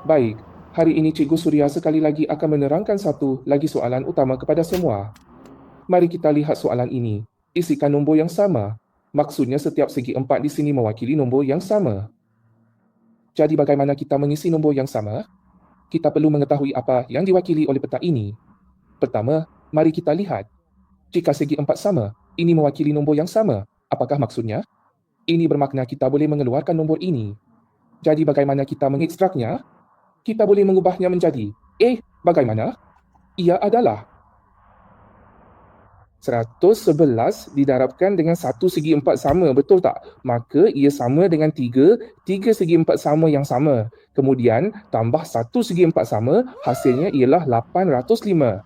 Baik, hari ini Cikgu Suria sekali lagi akan menerangkan satu lagi soalan utama kepada semua. Mari kita lihat soalan ini. Isikan nombor yang sama. Maksudnya setiap segi 4 di sini mewakili nombor yang sama. Jadi bagaimana kita mengisi nombor yang sama? Kita perlu mengetahui apa yang diwakili oleh peta ini. Pertama, mari kita lihat. Jika segi 4 sama, ini mewakili nombor yang sama. Apakah maksudnya? Ini bermakna kita boleh mengeluarkan nombor ini. Jadi bagaimana kita mengekstraknya? Kita boleh mengubahnya menjadi bagaimana? Ia adalah 111 didarabkan dengan 1 segi 4 sama, betul tak? Maka ia sama dengan 3 segi 4 sama yang sama. Kemudian tambah 1 segi 4 sama, hasilnya ialah 805.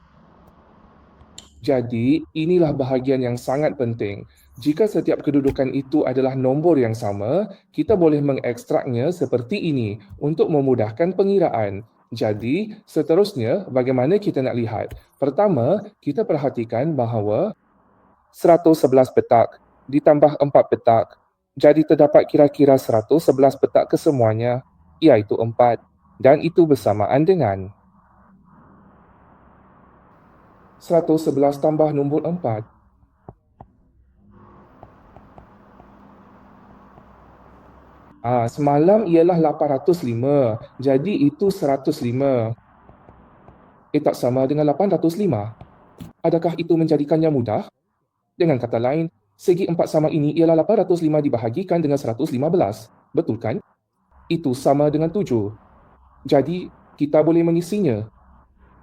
Jadi, inilah bahagian yang sangat penting. Jika setiap kedudukan itu adalah nombor yang sama, kita boleh mengekstraknya seperti ini untuk memudahkan pengiraan. Jadi, seterusnya, bagaimana kita nak lihat? Pertama, kita perhatikan bahawa 111 petak ditambah 4 petak. Jadi, terdapat kira-kira 111 petak kesemuanya, iaitu 4. Dan itu bersamaan dengan 111 tambah nombor 4. Semalam ialah 805, jadi itu 105. Tak sama dengan 805. Adakah itu menjadikannya mudah? Dengan kata lain, segi 4 sama ini ialah 805 dibahagikan dengan 115. Betul kan? Itu sama dengan 7. Jadi, kita boleh mengisinya.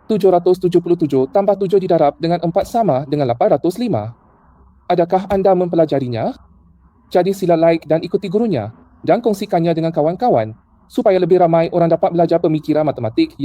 777 tambah 7 didarab dengan 4 sama dengan 805. Adakah anda mempelajarinya? Jadi sila like dan ikuti gurunya dan kongsikannya dengan kawan-kawan supaya lebih ramai orang dapat belajar pemikiran matematik